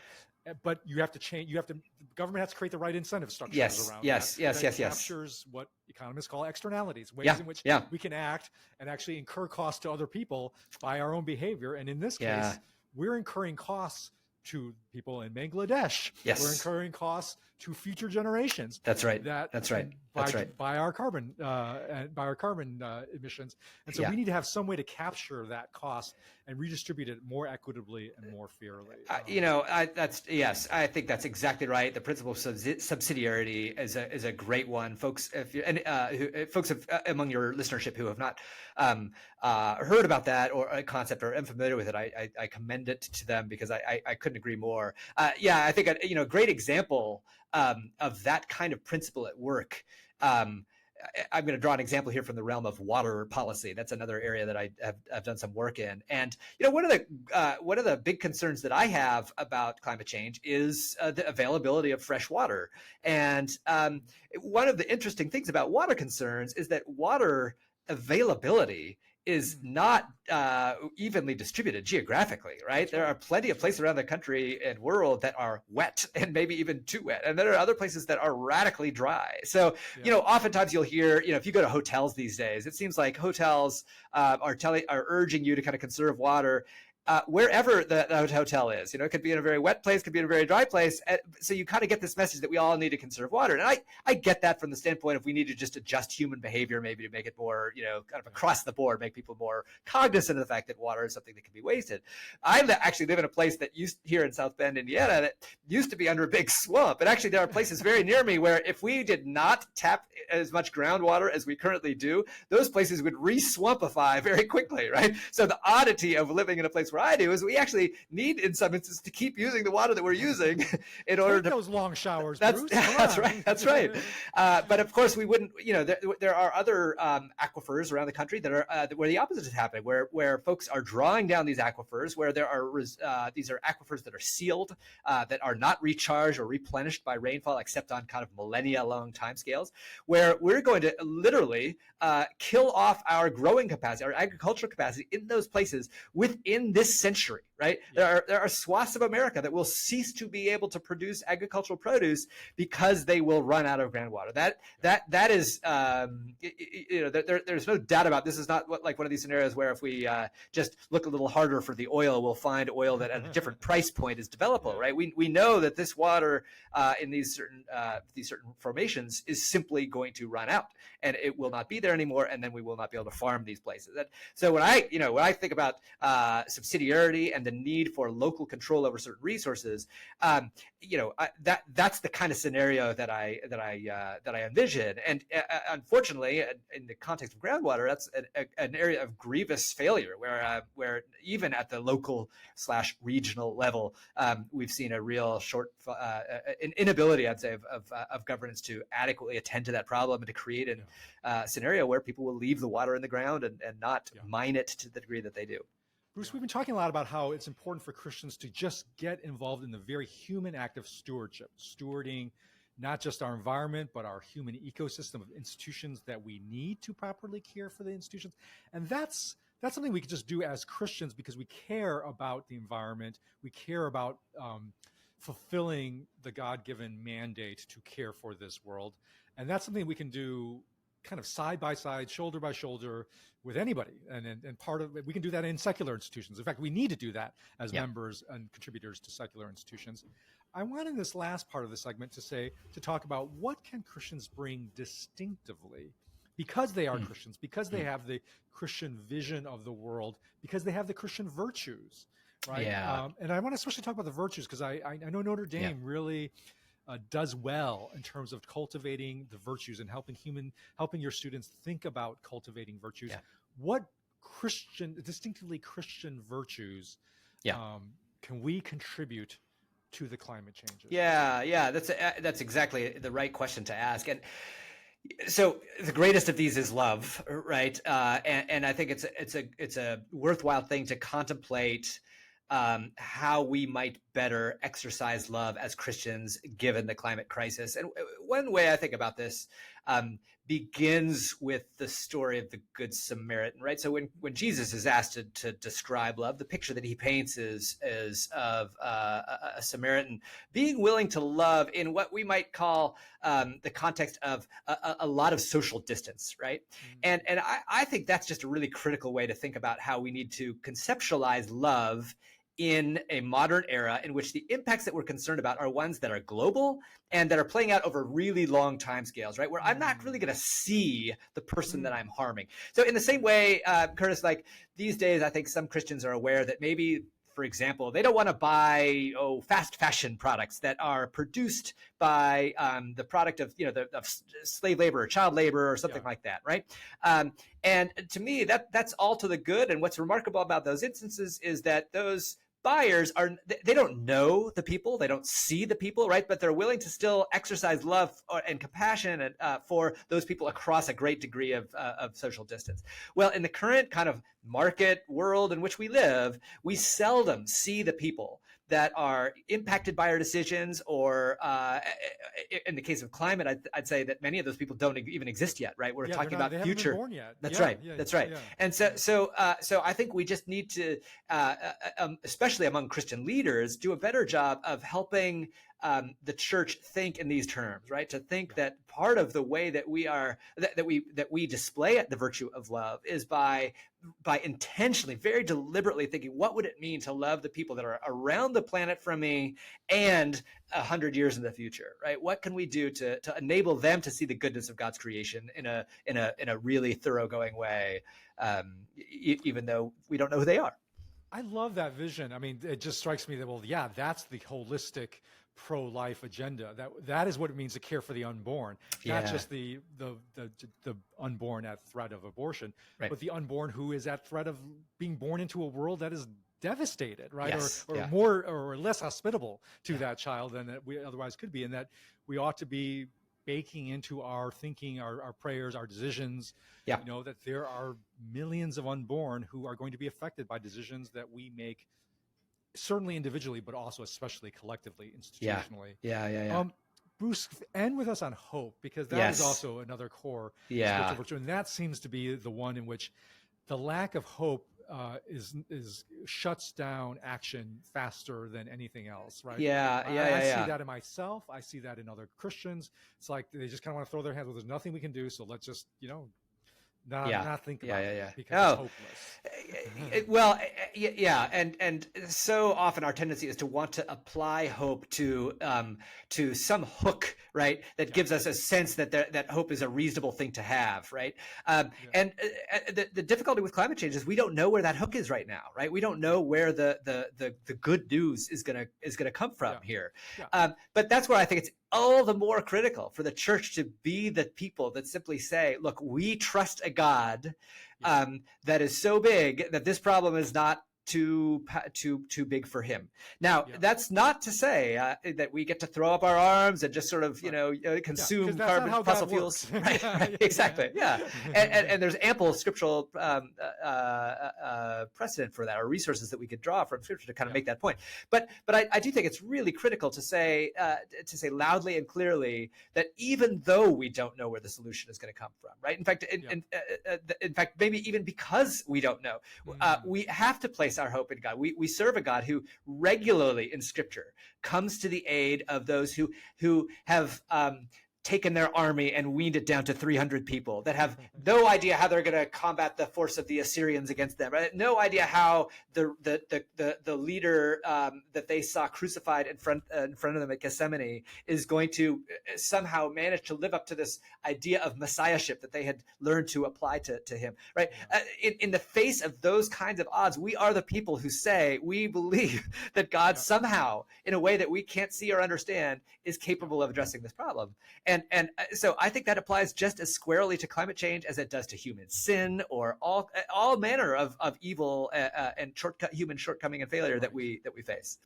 But you have to change. The government has to create the right incentive structures around that captures what economists call externalities, ways in which we can act and actually incur costs to other people by our own behavior. And in this case, we're incurring costs to people in Bangladesh. We're incurring costs to future generations. That's right. By our carbon emissions, and so we need to have some way to capture that cost and redistribute it more equitably and more fairly. I think that's exactly right. The principle of subsidiarity is a great one, folks. Folks among your listenership who have not heard about that or a concept or unfamiliar with it, I commend it to them, because I couldn't agree more. I think a great example of that kind of principle at work. I'm going to draw an example here from the realm of water policy. That's another area that I've done some work in. And one of the big concerns that I have about climate change is the availability of fresh water. And one of the interesting things about water concerns is that water availability is not evenly distributed geographically, right? There are plenty of places around the country and world that are wet and maybe even too wet. And there are other places that are radically dry. So, oftentimes you'll hear, if you go to hotels these days, it seems like hotels are urging you to kind of conserve water. Wherever the hotel is, it could be in a very wet place, could be in a very dry place. So you kind of get this message that we all need to conserve water. And I get that from the standpoint of we need to just adjust human behavior, maybe to make it more, kind of across the board, make people more cognizant of the fact that water is something that can be wasted. I actually live in a place that here in South Bend, Indiana, that used to be under a big swamp. And actually there are places very near me where if we did not tap as much groundwater as we currently do, those places would re-swampify very quickly, right? So the oddity of living in a place where I do is we actually need, in some instances, to keep using the water that we're using in order to those long showers. Bruce. That's right. But of course, we wouldn't. There are other aquifers around the country that are where the opposite is happening, where folks are drawing down these aquifers, where there are these are aquifers that are sealed, that are not recharged or replenished by rainfall except on kind of millennia-long timescales, where we're going to literally kill off our growing capacity, our agricultural capacity in those places within this century, right? There are swaths of America that will cease to be able to produce agricultural produce because they will run out of groundwater. That is, there's no doubt about this. Is not like one of these scenarios where if we just look a little harder for the oil, we'll find oil that at a different price point is developable, right? We know that this water in these certain formations is simply going to run out, and it will not be there anymore, and then we will not be able to farm these places. So when I think about subsidiarity and the need for local control over certain resources, that's the kind of scenario that I envision. And unfortunately, in the context of groundwater, that's an area of grievous failure, where even at the local / regional level, we've seen a real an inability, I'd say, of governance to adequately attend to that problem and to create a scenario where people will leave the water in the ground and not mine it to the degree that they do. Bruce, we've been talking a lot about how it's important for Christians to just get involved in the very human act of stewardship, stewarding not just our environment, but our human ecosystem of institutions that we need to properly care for the institutions. And that's something we can just do as Christians because we care about the environment. We care about fulfilling the God-given mandate to care for this world. And that's something we can do kind of side by side, shoulder by shoulder with anybody. And part of it, we can do that in secular institutions. In fact, we need to do that as members and contributors to secular institutions. I want in this last part of the segment to talk about what can Christians bring distinctively because they are Christians, because they have the Christian vision of the world, because they have the Christian virtues, right? Yeah. And I want to especially talk about the virtues because I know Notre Dame really does well in terms of cultivating the virtues and helping your students think about cultivating virtues. Yeah. What distinctively Christian virtues can we contribute to the climate changes? Yeah, that's exactly the right question to ask. And so the greatest of these is love, right? And I think it's a worthwhile thing to contemplate how we might better exercise love as Christians given the climate crisis. And one way I think about this begins with the story of the Good Samaritan, right? So when Jesus is asked to describe love, the picture that he paints is of a Samaritan being willing to love in what we might call the context of a lot of social distance, right? Mm-hmm. And I think that's just a really critical way to think about how we need to conceptualize love in a modern era in which the impacts that we're concerned about are ones that are global and that are playing out over really long time scales, right? Where I'm not really going to see the person that I'm harming. So in the same way, Curtis, like these days, I think some Christians are aware that maybe, for example, they don't want to buy fast fashion products that are produced by the product of of slave labor or child labor or something like that, right? And to me, that's all to the good. And what's remarkable about those instances is that those buyers they don't know the people, they don't see the people, right? But they're willing to still exercise love and compassion for those people across a great degree of social distance. Well, in the current kind of market world in which we live, we seldom see the people that are impacted by our decisions, or in the case of climate, I'd say that many of those people don't even exist yet, right? We're talking about future. Been born yet. That's right. That's right. Yeah. And so I think we just need to, especially among Christian leaders, do a better job of helping the church think in these terms, right? To think that part of the way that we display the virtue of love is by intentionally, very deliberately thinking, what would it mean to love the people that are around the planet from me and 100 years in the future, right? What can we do to enable them to see the goodness of God's creation in a really thoroughgoing way, even though we don't know who they are? I love that vision. I mean, it just strikes me that, that's the holistic pro-life agenda. That is what it means to care for the unborn, not just the unborn at threat of abortion, but the unborn who is at threat of being born into a world that is devastated, right? Or more or less hospitable to that child than that we otherwise could be, and that we ought to be baking into our thinking, our prayers, our decisions, that there are millions of unborn who are going to be affected by decisions that we make, certainly individually, but also especially collectively, institutionally. Bruce, end with us on hope, because that is also another core spiritual virtue, and that seems to be the one in which the lack of hope is shuts down action faster than anything else, right? I see that in myself. I see that in other Christians. It's like they just kind of want to throw their hands. Well, there's nothing we can do, so let's just not think about it because it's hopeless. And so often our tendency is to want to apply hope to some hook, right? That gives us a sense that hope is a reasonable thing to have, right? And the difficulty with climate change is we don't know where that hook is right now, right? We don't know where the good news is gonna come from here. But that's where I think it's all the more critical for the church to be the people that simply say, look, we trust a God that is so big that this problem is not too big for him. Now, Yeah. that's not to say that we get to throw up our arms and just sort of, consume fossil fuels. Right, right, exactly. Yeah. And there's ample scriptural precedent for that, or resources that we could draw from scripture to kind of make that point. But I do think it's really critical to say loudly and clearly that even though we don't know where the solution is going to come from, right? In fact, in fact, maybe even because we don't know, we have to place our hope in God. We serve a God who regularly in Scripture comes to the aid of those who have taken their army and weaned it down to 300 people, that have no idea how they're going to combat the force of the Assyrians against them, right? No idea how the leader that they saw crucified in front of them at Gethsemane is going to somehow manage to live up to this idea of messiahship that they had learned to apply to him, right? In the face of those kinds of odds, we are the people who say we believe that God somehow, in a way that we can't see or understand, is capable of addressing this problem. And so I think that applies just as squarely to climate change as it does to human sin or all manner of evil and human shortcoming and failure that we face.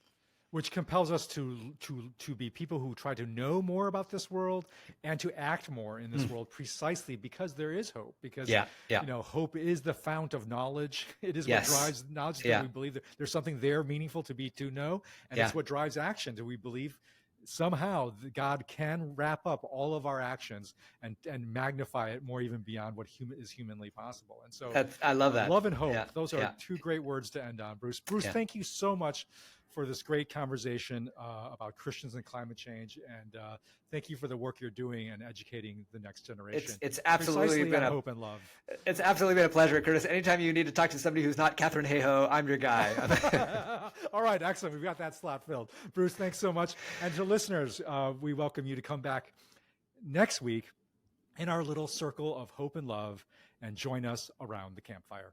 Which compels us to be people who try to know more about this world and to act more in this world, precisely because there is hope. Because hope is the fount of knowledge. It is what drives knowledge. We believe that there's something there meaningful to know, and it's what drives action. Do we believe somehow God can wrap up all of our actions and magnify it more, even beyond what is humanly possible? And so I love that. Love and hope. Those are two great words to end on. Bruce, thank you so much for this great conversation about Christians and climate change, and thank you for the work you're doing and educating the next generation. It's absolutely been hope and love. It's absolutely been a pleasure, Curtis. Anytime you need to talk to somebody who's not Catherine Hayhoe, I'm your guy. All right, excellent. We've got that slot filled. Bruce, thanks so much. And to listeners, we welcome you to come back next week in our little circle of hope and love and join us around the campfire.